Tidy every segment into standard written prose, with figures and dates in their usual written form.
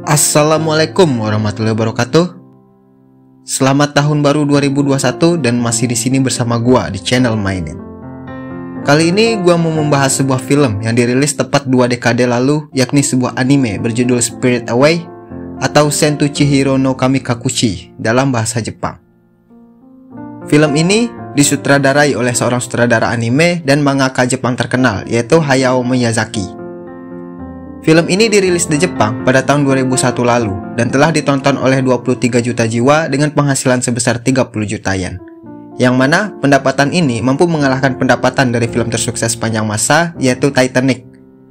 Assalamualaikum warahmatullahi wabarakatuh. Selamat tahun baru 2021 dan masih di sini bersama gua di channel Mainin. Kali ini gua mau membahas sebuah film yang dirilis tepat 2 dekade lalu, yakni sebuah anime berjudul Spirit Away atau Sentou Chihiro no Kamikakushi dalam bahasa Jepang. Film ini disutradarai oleh seorang sutradara anime dan mangaka Jepang terkenal, yaitu Hayao Miyazaki. Film ini dirilis di Jepang pada tahun 2001 lalu dan telah ditonton oleh 23 juta jiwa dengan penghasilan sebesar 30 juta yen. Yang mana pendapatan ini mampu mengalahkan pendapatan dari film tersukses sepanjang masa, yaitu Titanic,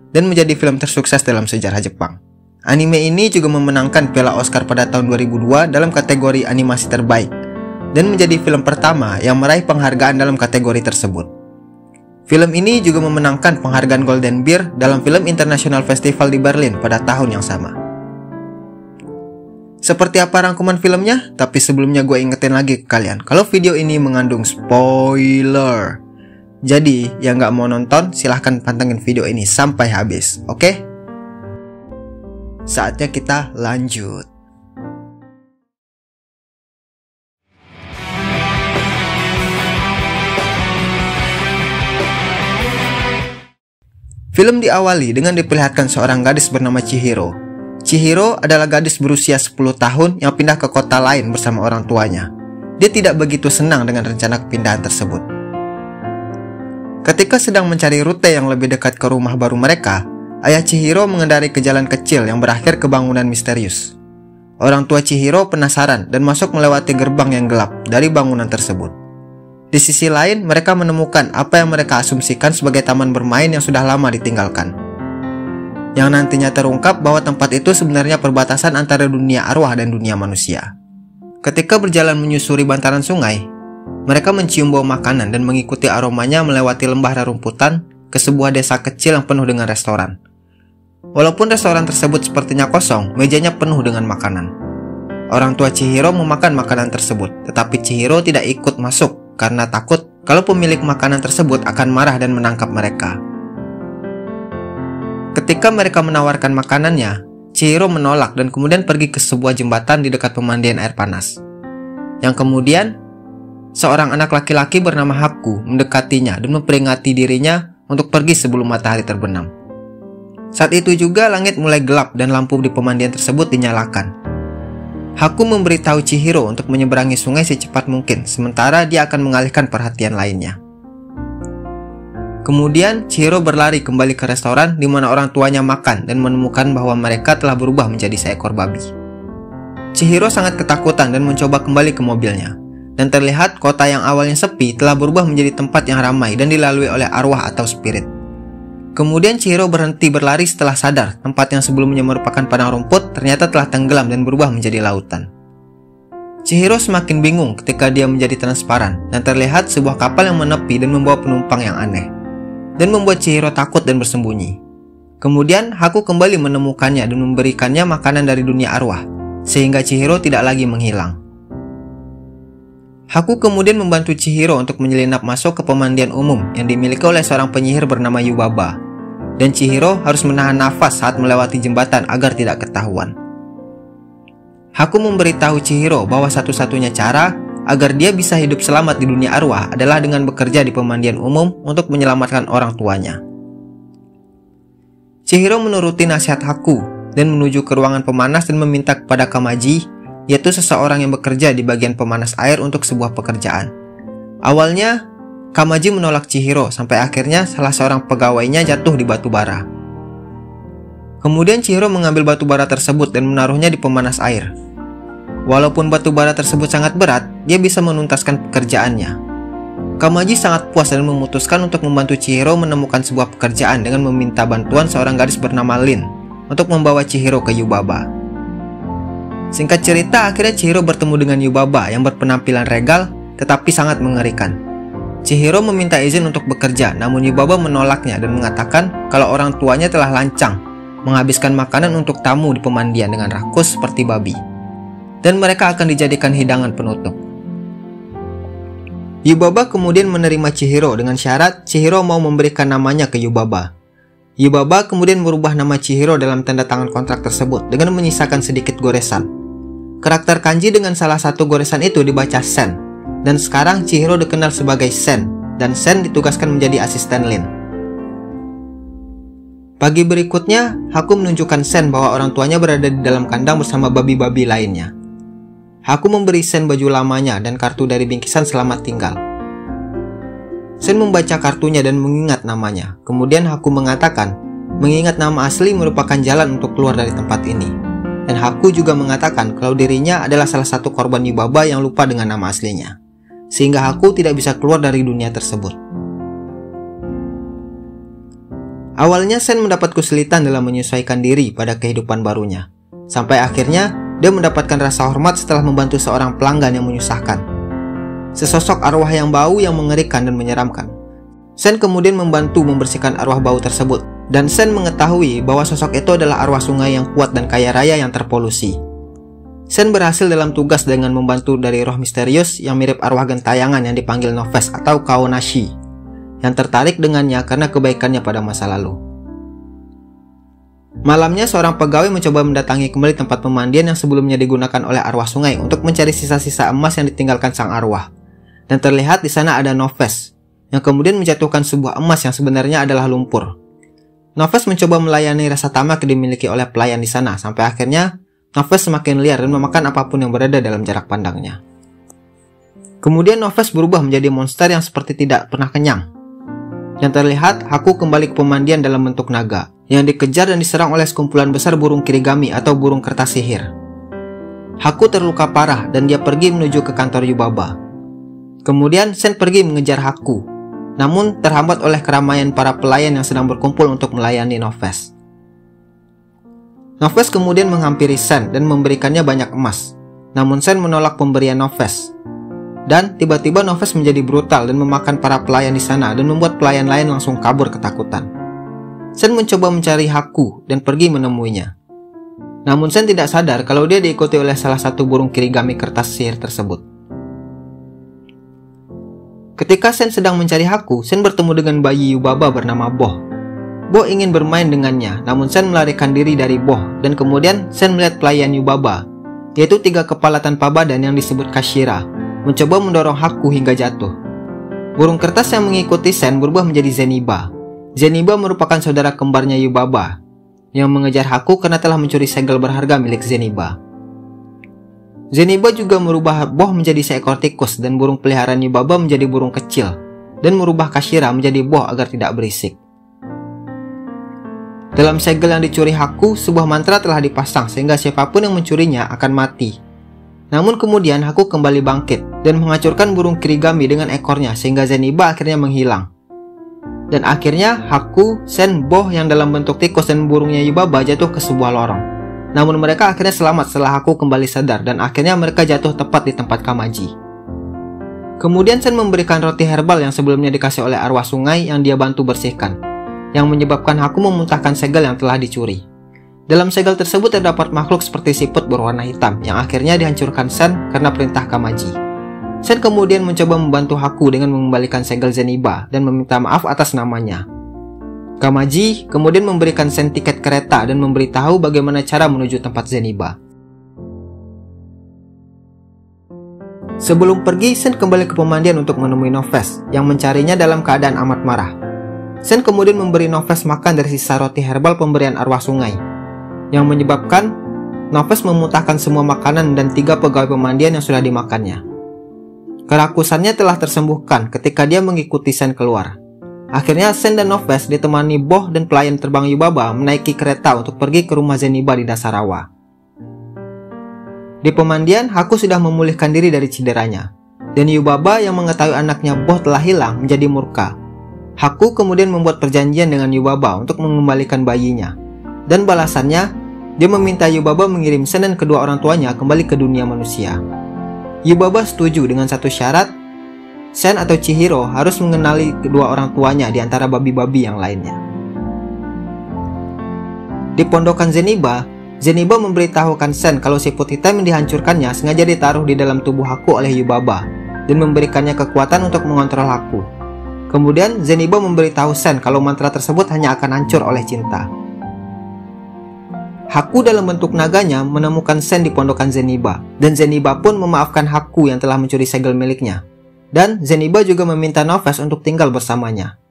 dan menjadi film tersukses dalam sejarah Jepang. Anime ini juga memenangkan Piala Oscar pada tahun 2002 dalam kategori animasi terbaik, dan menjadi film pertama yang meraih penghargaan dalam kategori tersebut. Film ini juga memenangkan penghargaan Golden Bear dalam Film International Festival di Berlin pada tahun yang sama. Seperti apa rangkuman filmnya? Tapi sebelumnya gue ingetin lagi ke kalian, kalau video ini mengandung spoiler. Jadi, yang gak mau nonton, silahkan pantengin video ini sampai habis, oke? Saatnya kita lanjut. Film diawali dengan diperlihatkan seorang gadis bernama Chihiro. Chihiro adalah gadis berusia 10 tahun yang pindah ke kota lain bersama orang tuanya. Dia tidak begitu senang dengan rencana kepindahan tersebut. Ketika sedang mencari rute yang lebih dekat ke rumah baru mereka, ayah Chihiro mengendarai ke jalan kecil yang berakhir ke bangunan misterius. Orang tua Chihiro penasaran dan masuk melewati gerbang yang gelap dari bangunan tersebut. Di sisi lain, mereka menemukan apa yang mereka asumsikan sebagai taman bermain yang sudah lama ditinggalkan. Yang nantinya terungkap bahwa tempat itu sebenarnya perbatasan antara dunia arwah dan dunia manusia. Ketika berjalan menyusuri bantaran sungai, mereka mencium bau makanan dan mengikuti aromanya melewati lembah rerumputan ke sebuah desa kecil yang penuh dengan restoran. Walaupun restoran tersebut sepertinya kosong, mejanya penuh dengan makanan. Orang tua Chihiro memakan makanan tersebut, tetapi Chihiro tidak ikut masuk karena takut kalau pemilik makanan tersebut akan marah dan menangkap mereka. Ketika mereka menawarkan makanannya, Chihiro menolak dan kemudian pergi ke sebuah jembatan di dekat pemandian air panas. Yang kemudian, seorang anak laki-laki bernama Haku mendekatinya dan memperingati dirinya untuk pergi sebelum matahari terbenam. Saat itu juga langit mulai gelap dan lampu di pemandian tersebut dinyalakan. Haku memberitahu Chihiro untuk menyeberangi sungai secepat mungkin, sementara dia akan mengalihkan perhatian lainnya. Kemudian Chihiro berlari kembali ke restoran di mana orang tuanya makan dan menemukan bahwa mereka telah berubah menjadi seekor babi. Chihiro sangat ketakutan dan mencoba kembali ke mobilnya. Dan terlihat kota yang awalnya sepi telah berubah menjadi tempat yang ramai dan dilalui oleh arwah atau spirit. Kemudian Chihiro berhenti berlari setelah sadar tempat yang sebelumnya merupakan padang rumput ternyata telah tenggelam dan berubah menjadi lautan. Chihiro semakin bingung ketika dia menjadi transparan dan terlihat sebuah kapal yang menepi dan membawa penumpang yang aneh, dan membuat Chihiro takut dan bersembunyi. Kemudian Haku kembali menemukannya dan memberikannya makanan dari dunia arwah, sehingga Chihiro tidak lagi menghilang. Haku kemudian membantu Chihiro untuk menyelinap masuk ke pemandian umum yang dimiliki oleh seorang penyihir bernama Yubaba. Dan Chihiro harus menahan nafas saat melewati jembatan agar tidak ketahuan. Haku memberitahu Chihiro bahwa satu-satunya cara agar dia bisa hidup selamat di dunia arwah adalah dengan bekerja di pemandian umum untuk menyelamatkan orang tuanya. Chihiro menuruti nasihat Haku dan menuju ke ruangan pemanas dan meminta kepada Kamaji, yaitu seseorang yang bekerja di bagian pemanas air untuk sebuah pekerjaan. Awalnya, Kamaji menolak Chihiro sampai akhirnya salah seorang pegawainya jatuh di batu bara. Kemudian Chihiro mengambil batu bara tersebut dan menaruhnya di pemanas air. Walaupun batu bara tersebut sangat berat, dia bisa menuntaskan pekerjaannya. Kamaji sangat puas dan memutuskan untuk membantu Chihiro menemukan sebuah pekerjaan dengan meminta bantuan seorang gadis bernama Lin untuk membawa Chihiro ke Yubaba. Singkat cerita, akhirnya Chihiro bertemu dengan Yubaba yang berpenampilan regal tetapi sangat mengerikan. Chihiro meminta izin untuk bekerja, namun Yubaba menolaknya dan mengatakan kalau orang tuanya telah lancang menghabiskan makanan untuk tamu di pemandian dengan rakus seperti babi, dan mereka akan dijadikan hidangan penutup. Yubaba kemudian menerima Chihiro dengan syarat Chihiro mau memberikan namanya ke Yubaba. Yubaba kemudian merubah nama Chihiro dalam tanda tangan kontrak tersebut dengan menyisakan sedikit goresan. Karakter kanji dengan salah satu goresan itu dibaca Sen, dan sekarang Chihiro dikenal sebagai Sen, dan Sen ditugaskan menjadi asisten Lin. Pagi berikutnya, Haku menunjukkan Sen bahwa orang tuanya berada di dalam kandang bersama babi-babi lainnya. Haku memberi Sen baju lamanya dan kartu dari bingkisan selamat tinggal. Sen membaca kartunya dan mengingat namanya. Kemudian Haku mengatakan, mengingat nama asli merupakan jalan untuk keluar dari tempat ini. Dan Haku juga mengatakan kalau dirinya adalah salah satu korban Yubaba yang lupa dengan nama aslinya, sehingga Haku tidak bisa keluar dari dunia tersebut. Awalnya Sen mendapat kesulitan dalam menyesuaikan diri pada kehidupan barunya. Sampai akhirnya dia mendapatkan rasa hormat setelah membantu seorang pelanggan yang menyusahkan. Sesosok arwah yang bau yang mengerikan dan menyeramkan. Sen kemudian membantu membersihkan arwah bau tersebut, dan Sen mengetahui bahwa sosok itu adalah arwah sungai yang kuat dan kaya raya yang terpolusi. Sen berhasil dalam tugas dengan membantu dari roh misterius yang mirip arwah gentayangan yang dipanggil Nofes atau Kaonashi, yang tertarik dengannya karena kebaikannya pada masa lalu. Malamnya seorang pegawai mencoba mendatangi kembali tempat pemandian yang sebelumnya digunakan oleh arwah sungai untuk mencari sisa-sisa emas yang ditinggalkan sang arwah. Dan terlihat di sana ada Nofes, yang kemudian menjatuhkan sebuah emas yang sebenarnya adalah lumpur. Nofes mencoba melayani rasa tamak yang dimiliki oleh pelayan di sana, sampai akhirnya Nofes semakin liar dan memakan apapun yang berada dalam jarak pandangnya. Kemudian Nofes berubah menjadi monster yang seperti tidak pernah kenyang. Yang terlihat, Haku kembali ke pemandian dalam bentuk naga, yang dikejar dan diserang oleh sekumpulan besar burung kirigami atau burung kertas sihir. Haku terluka parah dan dia pergi menuju ke kantor Yubaba. Kemudian Sen pergi mengejar Haku, namun terhambat oleh keramaian para pelayan yang sedang berkumpul untuk melayani Nofes. Nofes kemudian menghampiri Sen dan memberikannya banyak emas, namun Sen menolak pemberian Nofes. Dan tiba-tiba Nofes menjadi brutal dan memakan para pelayan di sana dan membuat pelayan lain langsung kabur ketakutan. Sen mencoba mencari Haku dan pergi menemuinya. Namun Sen tidak sadar kalau dia diikuti oleh salah satu burung kirigami kertas sihir tersebut. Ketika Sen sedang mencari Haku, Sen bertemu dengan bayi Yubaba bernama Boh. Boh ingin bermain dengannya, namun Sen melarikan diri dari Boh, dan kemudian Sen melihat pelayan Yubaba, yaitu 3 kepala tanpa badan yang disebut Kashira, mencoba mendorong Haku hingga jatuh. Burung kertas yang mengikuti Sen berubah menjadi Zeniba. Zeniba merupakan saudara kembarnya Yubaba, yang mengejar Haku karena telah mencuri segel berharga milik Zeniba. Zeniba juga merubah Boh menjadi seekor tikus dan burung peliharaan Yubaba menjadi burung kecil, dan merubah Kashira menjadi Boh agar tidak berisik. Dalam segel yang dicuri Haku, sebuah mantra telah dipasang sehingga siapapun yang mencurinya akan mati. Namun kemudian Haku kembali bangkit dan menghancurkan burung kirigami dengan ekornya sehingga Zeniba akhirnya menghilang. Dan akhirnya Haku, Sen, Boh yang dalam bentuk tikus dan burungnya Yubaba jatuh ke sebuah lorong. Namun mereka akhirnya selamat setelah Haku kembali sadar dan akhirnya mereka jatuh tepat di tempat Kamaji. Kemudian Sen memberikan roti herbal yang sebelumnya dikasih oleh arwah sungai yang dia bantu bersihkan, yang menyebabkan Haku memuntahkan segel yang telah dicuri. Dalam segel tersebut terdapat makhluk seperti siput berwarna hitam yang akhirnya dihancurkan Sen karena perintah Kamaji. Sen kemudian mencoba membantu Haku dengan mengembalikan segel Zeniba dan meminta maaf atas namanya. Kamaji kemudian memberikan Sen tiket kereta dan memberitahu bagaimana cara menuju tempat Zeniba. Sebelum pergi, Sen kembali ke pemandian untuk menemui Nofes yang mencarinya dalam keadaan amat marah. Sen kemudian memberi Nofes makan dari sisa roti herbal pemberian arwah sungai, yang menyebabkan Nofes memuntahkan semua makanan dan 3 pegawai pemandian yang sudah dimakannya. Kerakusannya telah tersembuhkan ketika dia mengikuti Sen keluar. Akhirnya Sen dan Nofes ditemani Boh dan pelayan terbang Yubaba menaiki kereta untuk pergi ke rumah Zeniba di dasar rawa. Di pemandian, Haku sudah memulihkan diri dari cederanya, dan Yubaba yang mengetahui anaknya Boh telah hilang menjadi murka. Haku kemudian membuat perjanjian dengan Yubaba untuk mengembalikan bayinya, dan balasannya, dia meminta Yubaba mengirim Sen dan kedua orang tuanya kembali ke dunia manusia. Yubaba setuju dengan satu syarat. Sen atau Chihiro harus mengenali kedua orang tuanya di antara babi-babi yang lainnya. Di pondokan Zeniba, Zeniba memberitahukan Sen kalau siput hitam yang dihancurkannya sengaja ditaruh di dalam tubuh Haku oleh Yubaba dan memberikannya kekuatan untuk mengontrol Haku. Kemudian Zeniba memberitahu Sen kalau mantra tersebut hanya akan hancur oleh cinta. Haku dalam bentuk naganya menemukan Sen di pondokan Zeniba, dan Zeniba pun memaafkan Haku yang telah mencuri segel miliknya. Dan Zeniba juga meminta Noves untuk tinggal bersamanya.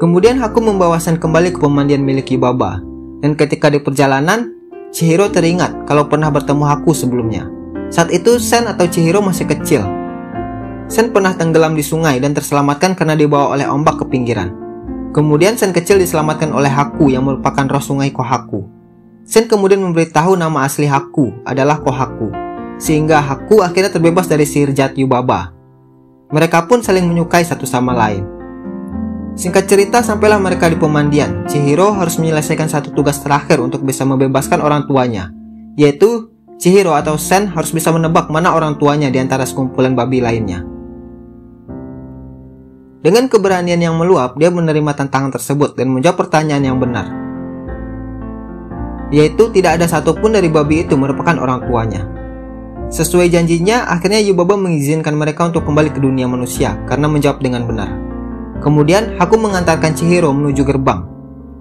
Kemudian Haku membawa Sen kembali ke pemandian milik Yubaba, dan ketika di perjalanan, Chihiro teringat kalau pernah bertemu Haku sebelumnya. Saat itu Sen atau Chihiro masih kecil. Sen pernah tenggelam di sungai dan terselamatkan karena dibawa oleh ombak ke pinggiran. Kemudian Sen kecil diselamatkan oleh Haku yang merupakan roh sungai Kohaku. Sen kemudian memberitahu nama asli Haku adalah Kohaku, sehingga Haku akhirnya terbebas dari sihir jahat Yubaba. Mereka pun saling menyukai satu sama lain. Singkat cerita, sampailah mereka di pemandian. Chihiro harus menyelesaikan satu tugas terakhir untuk bisa membebaskan orang tuanya, yaitu Chihiro atau Sen harus bisa menebak mana orang tuanya di antara sekumpulan babi lainnya. Dengan keberanian yang meluap, dia menerima tantangan tersebut dan menjawab pertanyaan yang benar, yaitu tidak ada satupun dari babi itu merupakan orang tuanya. Sesuai janjinya, akhirnya Yubaba mengizinkan mereka untuk kembali ke dunia manusia karena menjawab dengan benar. Kemudian Haku mengantarkan Chihiro menuju gerbang,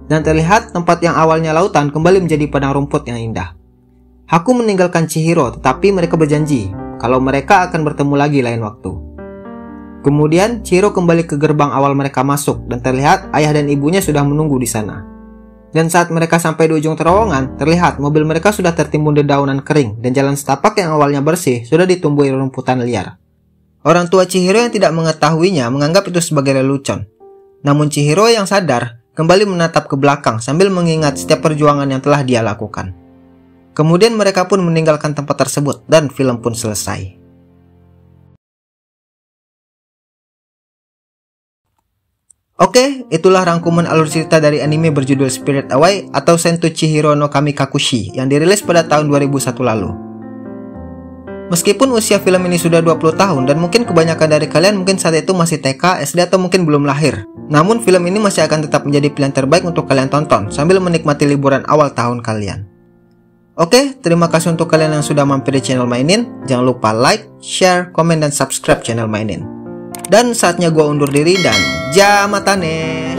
dan terlihat tempat yang awalnya lautan kembali menjadi padang rumput yang indah. Haku meninggalkan Chihiro, tetapi mereka berjanji kalau mereka akan bertemu lagi lain waktu. Kemudian Chihiro kembali ke gerbang awal mereka masuk, dan terlihat ayah dan ibunya sudah menunggu di sana. Dan saat mereka sampai di ujung terowongan, terlihat mobil mereka sudah tertimbun dedaunan kering, dan jalan setapak yang awalnya bersih sudah ditumbuhi rumputan liar. Orang tua Chihiro yang tidak mengetahuinya menganggap itu sebagai lelucon. Namun Chihiro yang sadar kembali menatap ke belakang sambil mengingat setiap perjuangan yang telah dia lakukan. Kemudian mereka pun meninggalkan tempat tersebut dan film pun selesai. Oke, itulah rangkuman alur cerita dari anime berjudul Spirit Away atau Sentou Chihiro no Kamikakushi yang dirilis pada tahun 2001 lalu. Meskipun usia film ini sudah 20 tahun dan mungkin kebanyakan dari kalian mungkin saat itu masih TK, SD atau mungkin belum lahir, namun film ini masih akan tetap menjadi pilihan terbaik untuk kalian tonton sambil menikmati liburan awal tahun kalian. Oke, terima kasih untuk kalian yang sudah mampir di channel Mainin. Jangan lupa like, share, komen, dan subscribe channel Mainin. Dan saatnya gua undur diri dan jamatane.